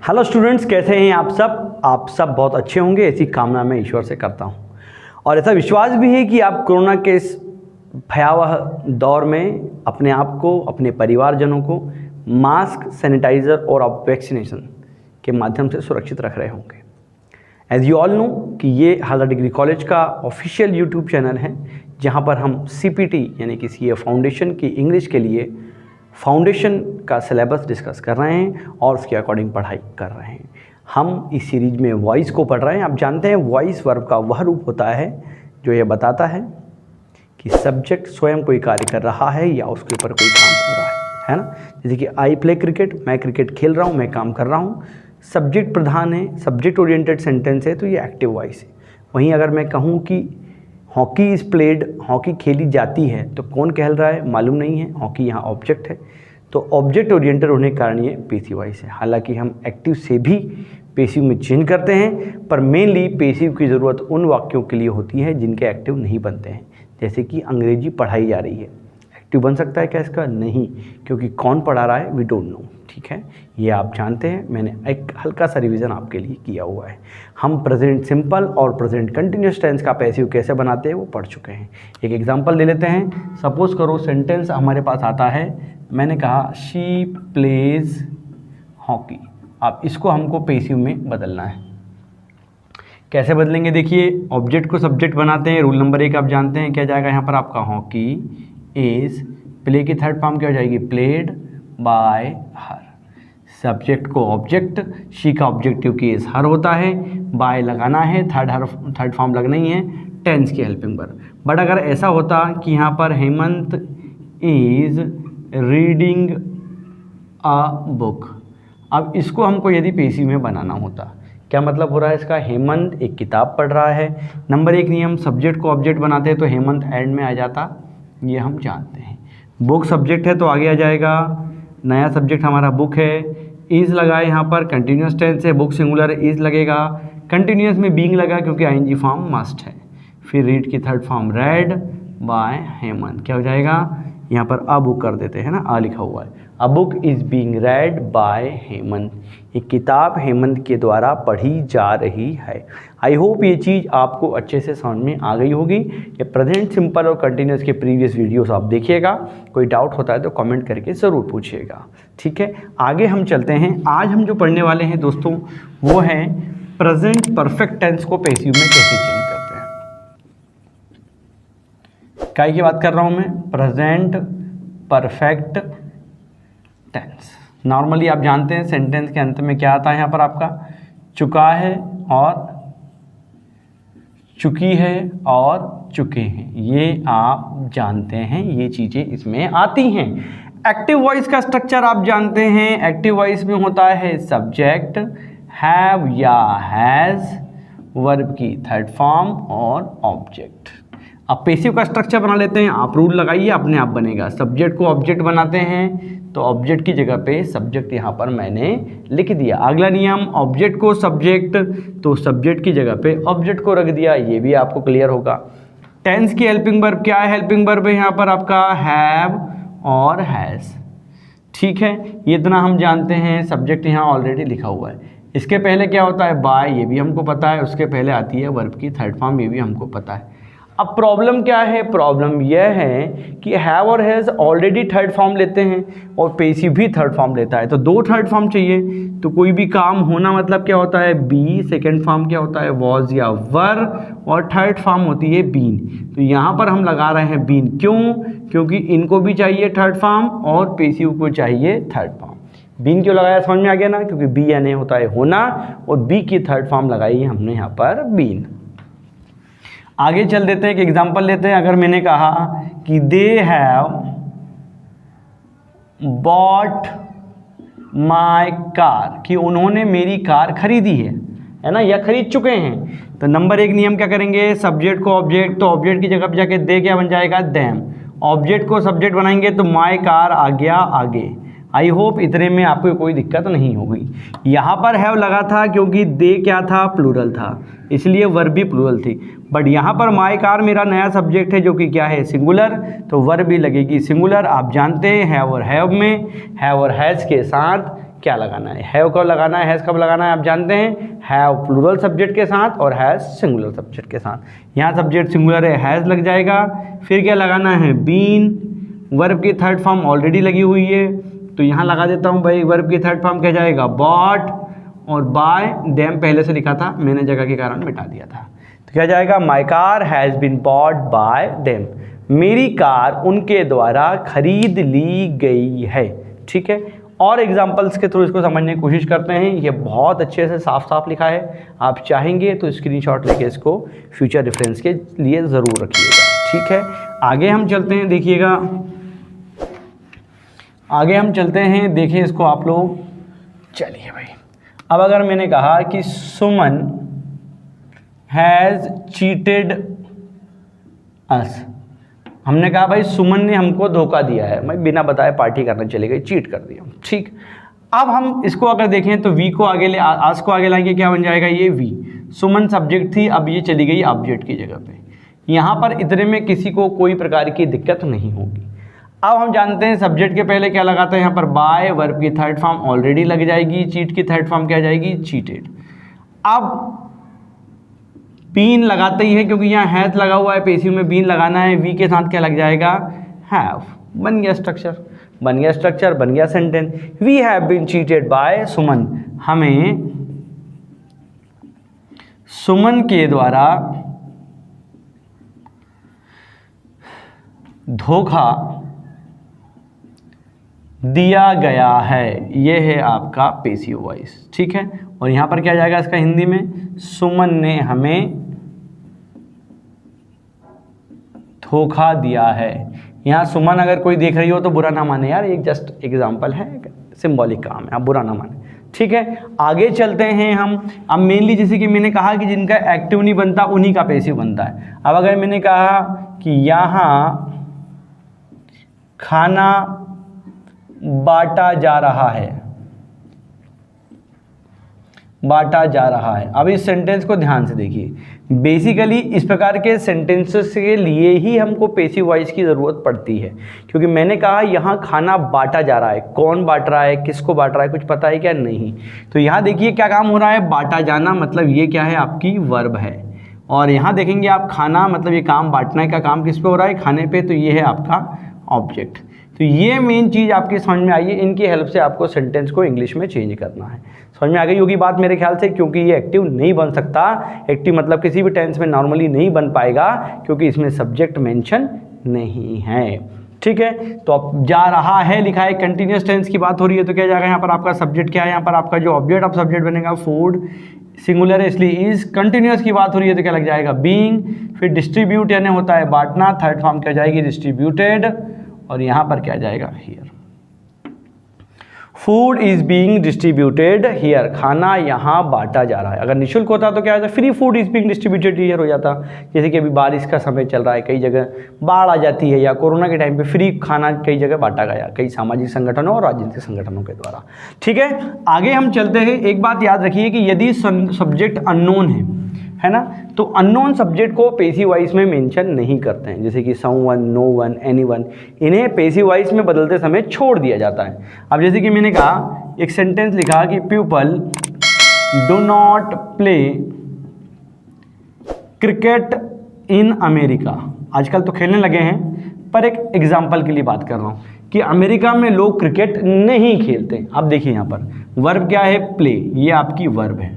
Hello students, कैसे हैं आप सब बहुत अच्छे होंगे, ऐसी कामना मैं ईश्वर से करता हूं। और ऐसा विश्वास भी है कि आप कोरोना के इस भयावह दौर में अपने आप को, अपने परिवारजनों को मास्क, सैनिटाइज़र और आप वैक्सीनेशन के माध्यम से सुरक्षित रख रहे होंगे। एज यू ऑल नो कि ये हालदा डिग्री कॉलेज का ऑफिशियल यूट्यूब चैनल है, जहाँ पर हम CPT यानी कि CA फाउंडेशन की इंग्लिश के लिए फाउंडेशन का सिलेबस डिस्कस कर रहे हैं और उसके अकॉर्डिंग पढ़ाई कर रहे हैं। हम इस सीरीज में वॉइस को पढ़ रहे हैं। आप जानते हैं वॉइस वर्ब का वह रूप होता है जो ये बताता है कि सब्जेक्ट स्वयं कोई कार्य कर रहा है या उसके ऊपर कोई काम हो रहा है ना। जैसे कि आई प्ले क्रिकेट, मैं क्रिकेट खेल रहा हूँ, मैं काम कर रहा हूँ। सब्जेक्ट प्रधान है, सब्जेक्ट ओरिएंटेड सेंटेंस है, तो ये एक्टिव वॉइस है। वहीं अगर मैं कहूँ कि हॉकी इज़ प्लेड, हॉकी खेली जाती है, तो कौन कह रहा है मालूम नहीं है। हॉकी यहाँ ऑब्जेक्ट है, तो ऑब्जेक्ट ओरिएंटेड होने के कारण ये पेसिव वॉइस है। हालांकि हम एक्टिव से भी पेसिव में चेंज करते हैं, पर मेनली पेसिव की ज़रूरत उन वाक्यों के लिए होती है जिनके एक्टिव नहीं बनते हैं। जैसे कि अंग्रेजी पढ़ाई जा रही है, एक्टिव बन सकता है क्या इसका? नहीं, क्योंकि कौन पढ़ा रहा है वी डोंट नो। ठीक है, ये आप जानते हैं। मैंने एक हल्का सा रिवीजन आपके लिए किया हुआ है। हम प्रेजेंट सिंपल और प्रेजेंट कंटिन्यूस टेंस का पैसिव कैसे बनाते हैं वो पढ़ चुके हैं। एक एग्जांपल ले लेते हैं। सपोज करो सेंटेंस हमारे पास आता है, मैंने कहा शी प्लेज हॉकी। अब इसको हमको पैसिव में बदलना है। कैसे बदलेंगे? देखिए, ऑब्जेक्ट को सब्जेक्ट बनाते हैं। रूल नंबर 1 आप जानते हैं, क्या जाएगा यहाँ पर आपका? हॉकी इज, प्ले की थर्ड फॉर्म क्या हो जाएगी? Played by her. सब्जेक्ट को ऑब्जेक्ट, शी का ऑब्जेक्टिव केस हर होता है, बाय लगाना है, थर्ड फॉर्म लगना ही है, टेंस की हेल्पिंग वर्ब। बट अगर ऐसा होता कि यहाँ पर Hemant is reading a book, अब इसको हमको यदि पेसिव में बनाना होता, क्या मतलब हो रहा है इसका? हेमंत एक किताब पढ़ रहा है। नंबर 1 नियम, सब्जेक्ट को ऑब्जेक्ट बनाते हैं तो हेमंत एंड में आ जाता, ये हम जानते हैं। बुक सब्जेक्ट है तो आगे आ जाएगा, नया सब्जेक्ट हमारा बुक है। इज़ लगा है यहाँ पर, कंटिन्यूस टेंस है, बुक सिंगुलर है, इज़ लगेगा। कंटिन्यूस में बीइंग लगा क्योंकि ING फॉर्म मस्ट है। फिर रीड की third form read by Hemant, क्या हो जाएगा? यहाँ पर अ बुक कर देते हैं ना, आ लिखा हुआ है। A book is being read by Hemant, एक किताब हेमंत के द्वारा पढ़ी जा रही है। आई होप ये चीज़ आपको अच्छे से समझ में आ गई होगी। ये प्रेजेंट सिंपल और कंटिन्यूस के प्रीवियस वीडियोस आप देखिएगा। कोई डाउट होता है तो कमेंट करके ज़रूर पूछिएगा। ठीक है, आगे हम चलते हैं। आज हम जो पढ़ने वाले हैं दोस्तों, वो है प्रेजेंट परफेक्ट टेंस को पैसिव में कैसे चेंज करते हैं। काय की बात कर रहा हूँ मैं? Present perfect tense. नॉर्मली आप जानते हैं सेंटेंस के अंत में क्या आता है यहाँ पर आपका? चुका है और चुकी है और चुके हैं, ये आप जानते हैं, ये चीज़ें इसमें आती हैं। एक्टिव वॉइस का स्ट्रक्चर आप जानते हैं। एक्टिव वॉइस में होता है सब्जेक्ट, हैव या हैज़, वर्ब की थर्ड फॉर्म और ऑब्जेक्ट। अब पेसिव का स्ट्रक्चर बना लेते हैं। आप रूल लगाइए, अपने आप बनेगा। सब्जेक्ट को ऑब्जेक्ट बनाते हैं तो ऑब्जेक्ट की जगह पे सब्जेक्ट यहाँ पर मैंने लिख दिया। अगला नियम, ऑब्जेक्ट को सब्जेक्ट, तो सब्जेक्ट की जगह पे ऑब्जेक्ट को रख दिया। ये भी आपको क्लियर होगा। टेंस की हेल्पिंग वर्ब क्या है? हेल्पिंग वर्ब है यहाँ पर आपका हैव और हैज़। ठीक है, ये इतना हम जानते हैं। सब्जेक्ट यहाँ ऑलरेडी लिखा हुआ है। इसके पहले क्या होता है? बाय, ये भी हमको पता है। उसके पहले आती है वर्ब की थर्ड फॉर्म, ये भी हमको पता है। अब प्रॉब्लम क्या है? प्रॉब्लम यह है कि हैव और हैज़ ऑलरेडी थर्ड फॉर्म लेते हैं और पेसिव भी थर्ड फॉर्म लेता है, तो 2 थर्ड फॉर्म चाहिए। तो कोई भी काम होना मतलब क्या होता है? बी, सेकंड फॉर्म क्या होता है? वॉज या वर, और थर्ड फॉर्म होती है बीन। तो यहाँ पर हम लगा रहे हैं बीन। क्यों? क्योंकि इनको भी चाहिए थर्ड फॉर्म और पेसिव को चाहिए थर्ड फॉर्म। बीन क्यों लगाया समझ में आ गया ना? क्योंकि बी यानी होता है होना, और बी की थर्ड फॉर्म लगाई है हमने यहाँ पर बीन। आगे चल देते हैं, एक एग्जांपल लेते हैं। अगर मैंने कहा कि they have bought my car, कि उन्होंने मेरी कार खरीदी है ना, या खरीद चुके हैं, तो नंबर 1 नियम क्या करेंगे? सब्जेक्ट को ऑब्जेक्ट, तो ऑब्जेक्ट की जगह पर जाके दे क्या बन जाएगा? देम। ऑब्जेक्ट को सब्जेक्ट बनाएंगे तो माई कार आ गया आगे। आई होप इतने में आपको कोई दिक्कत नहीं होगी। यहाँ पर हैव लगा था क्योंकि दे क्या था? प्लूरल था, इसलिए वर्ब भी प्लूरल थी। बट यहाँ पर माई कार मेरा नया सब्जेक्ट है जो कि क्या है? सिंगुलर, तो वर्ब भी लगेगी सिंगुलर। आप जानते हैं हैव और हैव में हैव और हैज़ के साथ क्या लगाना है, हैव कब लगाना है, हैज़ कब लगाना है आप जानते हैं, हैव प्लूरल सब्जेक्ट के साथ और हैज़ सिंगुलर सब्जेक्ट के साथ। यहाँ सब्जेक्ट सिंगुलर है, हैज़ लग जाएगा। फिर क्या लगाना है, बीन, वर्ब की थर्ड फॉर्म ऑलरेडी लगी हुई है तो यहाँ लगा देता हूँ भाई, वर्ब की थर्ड फॉर्म क्या जाएगा, बॉट, और बाय देम पहले से लिखा था, मैंने जगह के कारण मिटा दिया था, तो क्या जाएगा, my car has been bought by them, मेरी कार उनके द्वारा खरीद ली गई है। ठीक है, और एग्जाम्पल्स के थ्रू इसको समझने की कोशिश करते हैं। ये बहुत अच्छे से साफ साफ लिखा है, आप चाहेंगे तो स्क्रीनशॉट लेके इसको फ्यूचर रेफरेंस के लिए ज़रूर रखिएगा। ठीक है, आगे हम चलते हैं, देखिएगा आगे हम चलते हैं, देखिए इसको आप लोग। चलिए भाई, अब अगर मैंने कहा कि सुमन हैज़ चीटेड अस, हमने कहा भाई सुमन ने हमको धोखा दिया है, मैं बिना बताए पार्टी करने चले गई, चीट कर दिया। ठीक, अब हम इसको अगर देखें तो वी को आगे ले, आज को आगे लाएंगे, क्या बन जाएगा ये वी, सुमन सब्जेक्ट थी, अब ये चली गई ऑब्जेक्ट की जगह पे। यहाँ पर इतने में किसी को कोई प्रकार की दिक्कत नहीं होगी। अब हम जानते हैं सब्जेक्ट के पहले क्या लगाते हैं, यहाँ पर बाय, वर्ब की थर्ड फॉर्म ऑलरेडी लग जाएगी, चीट की थर्ड फॉर्म क्या जाएगी, चीटेड। अब बीन लगाते ही है क्योंकि यहाँ हैज़ लगा हुआ है, पेसिव में बीन लगाना है, वी के साथ क्या लग जाएगा, हैव, बन गया स्ट्रक्चर, बन गया स्ट्रक्चर, बन गया sentence. We have been cheated by Suman, हमें सुमन के द्वारा धोखा दिया गया है, ये है आपका पेसिव वॉइस। ठीक है, और यहाँ पर क्या जाएगा इसका हिंदी में, सुमन ने हमें धोखा दिया है। यहाँ सुमन अगर कोई देख रही हो तो बुरा ना माने यार, एक जस्ट एग्जाम्पल है, सिंबॉलिक काम है, आप बुरा ना माने। ठीक है, आगे चलते हैं हम। अब मेनली जैसे कि मैंने कहा कि जिनका एक्टिव नहीं बनता उन्हीं का पैसिव बनता है। अब अगर मैंने कहा कि यहाँ खाना बांटा जा रहा है, बांटा जा रहा है, अब इस सेंटेंस को ध्यान से देखिए। बेसिकली इस प्रकार के सेंटेंसेस के लिए ही हमको पेसिव वॉइस की ज़रूरत पड़ती है, क्योंकि मैंने कहा यहाँ खाना बांटा जा रहा है, कौन बांट रहा है, किसको बांट रहा है, कुछ पता है क्या, नहीं। तो यहाँ देखिए क्या काम हो रहा है, बांटा जाना, मतलब ये क्या है, आपकी वर्ब है। और यहाँ देखेंगे आप खाना, मतलब ये काम बांटने का काम किस पे हो रहा है, खाने पे, तो ये है आपका ऑब्जेक्ट। तो ये मेन चीज़ आपकी समझ में आई है, इनकी हेल्प से आपको सेंटेंस को इंग्लिश में चेंज करना है। समझ में आ गई होगी बात मेरे ख्याल से, क्योंकि ये एक्टिव नहीं बन सकता, एक्टिव मतलब किसी भी टेंस में नॉर्मली नहीं बन पाएगा, क्योंकि इसमें सब्जेक्ट मेंशन नहीं है। ठीक है, तो अब जा रहा है लिखा है, कंटिन्यूस टेंस की बात हो रही है, तो क्या जाएगा यहाँ पर आपका सब्जेक्ट क्या है, यहाँ पर आपका जो ऑब्जेक्ट ऑफ सब्जेक्ट बनेगा फूड, सिंगुलर है इसलिए इज, कंटिन्यूस की बात हो रही है तो क्या लग जाएगा बीइंग, फिर डिस्ट्रीब्यूट यानी होता है बांटना, थर्ड फॉर्म क्या जाएगी डिस्ट्रीब्यूटेड, और यहाँ पर क्या जाएगा here, food is being distributed here, खाना यहाँ बांटा जा रहा है। अगर निःशुल्क होता तो क्या होता, free food is being distributed here हो जाता। जैसे कि अभी बारिश का समय चल रहा है, कई जगह बाढ़ आ जाती है, या कोरोना के टाइम पे फ्री खाना कई जगह बांटा गया, कई सामाजिक संगठनों और राजनीतिक संगठनों के द्वारा। ठीक है, आगे हम चलते हैं। एक बात याद रखिए कि यदि सब्जेक्ट अननोन है ना, तो अननोन सब्जेक्ट को पेसिव वॉइस में मेंशन नहीं करते हैं, जैसे कि समवन, नो वन, एनीवन, इन्हें पेसिव वॉइस में बदलते समय छोड़ दिया जाता है। अब जैसे कि मैंने कहा, एक सेंटेंस लिखा कि people do not play cricket in America. आजकल तो खेलने लगे हैं, पर एक एग्जाम्पल के लिए बात कर रहा हूँ कि अमेरिका में लोग क्रिकेट नहीं खेलते। अब देखिए यहाँ पर वर्ब क्या है, प्ले, ये आपकी वर्ब है।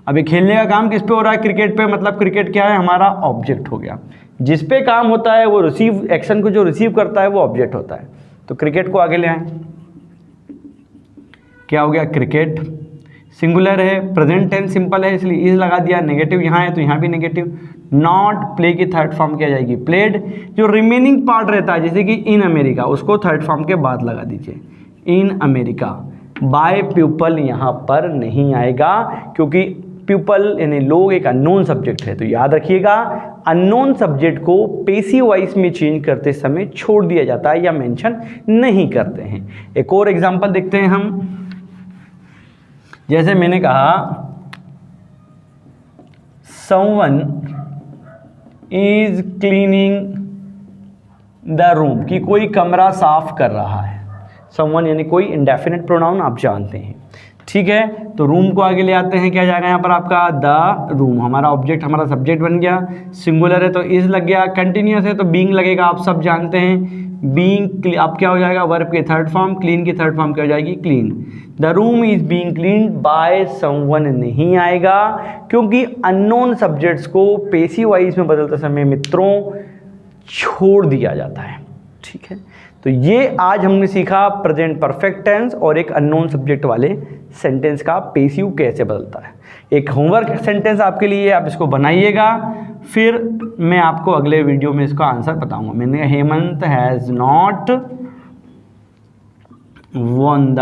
अब ये खेलने का काम किस पे हो रहा है, क्रिकेट पे, मतलब क्रिकेट क्या है, हमारा ऑब्जेक्ट हो गया। जिस पे काम होता है वो रिसीव, एक्शन को जो रिसीव करता है वो ऑब्जेक्ट होता है। तो क्रिकेट को आगे ले आए, क्या हो गया, क्रिकेट, सिंगुलर है, प्रेजेंट टेंस सिंपल है इसलिए इज लगा दिया, नेगेटिव यहाँ है तो यहाँ भी नेगेटिव, नॉट प्ले की थर्ड फॉर्म क्या जाएगी, प्लेड। जो रिमेनिंग पार्ट रहता है जैसे कि इन अमेरिका, उसको थर्ड फॉर्म के बाद लगा दीजिए, इन अमेरिका। बाय पीपल यहाँ पर नहीं आएगा, क्योंकि पीपल यानी लोग एक अननोन सब्जेक्ट है। तो याद रखिएगा, अननोन सब्जेक्ट को पेसिव वॉइस में चेंज करते समय छोड़ दिया जाता है या मेंशन नहीं करते हैं। एक और एग्जांपल देखते हैं हम, जैसे मैंने कहा someone is cleaning the room, कि कोई कमरा साफ कर रहा है। समवन यानी कोई इंडेफिनिट प्रोनाउन आप जानते हैं। ठीक है, तो रूम को आगे ले आते हैं, क्या जाएगा यहाँ पर आपका द रूम, हमारा ऑब्जेक्ट हमारा सब्जेक्ट बन गया, सिंगुलर है तो इज लग गया, कंटिन्यूस है तो बीइंग लगेगा, आप सब जानते हैं। बीइंग अब क्या हो जाएगा, वर्ब के थर्ड फॉर्म, क्लीन की थर्ड फॉर्म क्या हो जाएगी, clean. The room is being clean by someone नहीं आएगा, क्योंकि अननोन सब्जेक्ट्स को पेसिव वॉइस में बदलते समय मित्रों छोड़ दिया जाता है। ठीक है, तो ये आज हमने सीखा प्रेजेंट परफेक्ट टेंस और एक अननोन सब्जेक्ट वाले सेंटेंस का पेसिव कैसे बदलता है। एक होमवर्क सेंटेंस आपके लिए, आप इसको बनाइएगा, फिर मैं आपको अगले वीडियो में इसका आंसर बताऊंगा। मैंने Hemant has not won the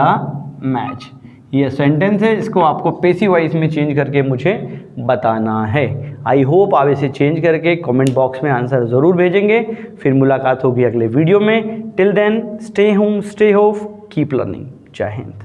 match, ये सेंटेंस है, इसको आपको पेसिव वॉइस में चेंज करके मुझे बताना है। आई होप आप इसे चेंज करके कमेंट बॉक्स में आंसर ज़रूर भेजेंगे। फिर मुलाकात होगी अगले वीडियो में। Till then stay home, stay hope, keep learning. जय हिंद।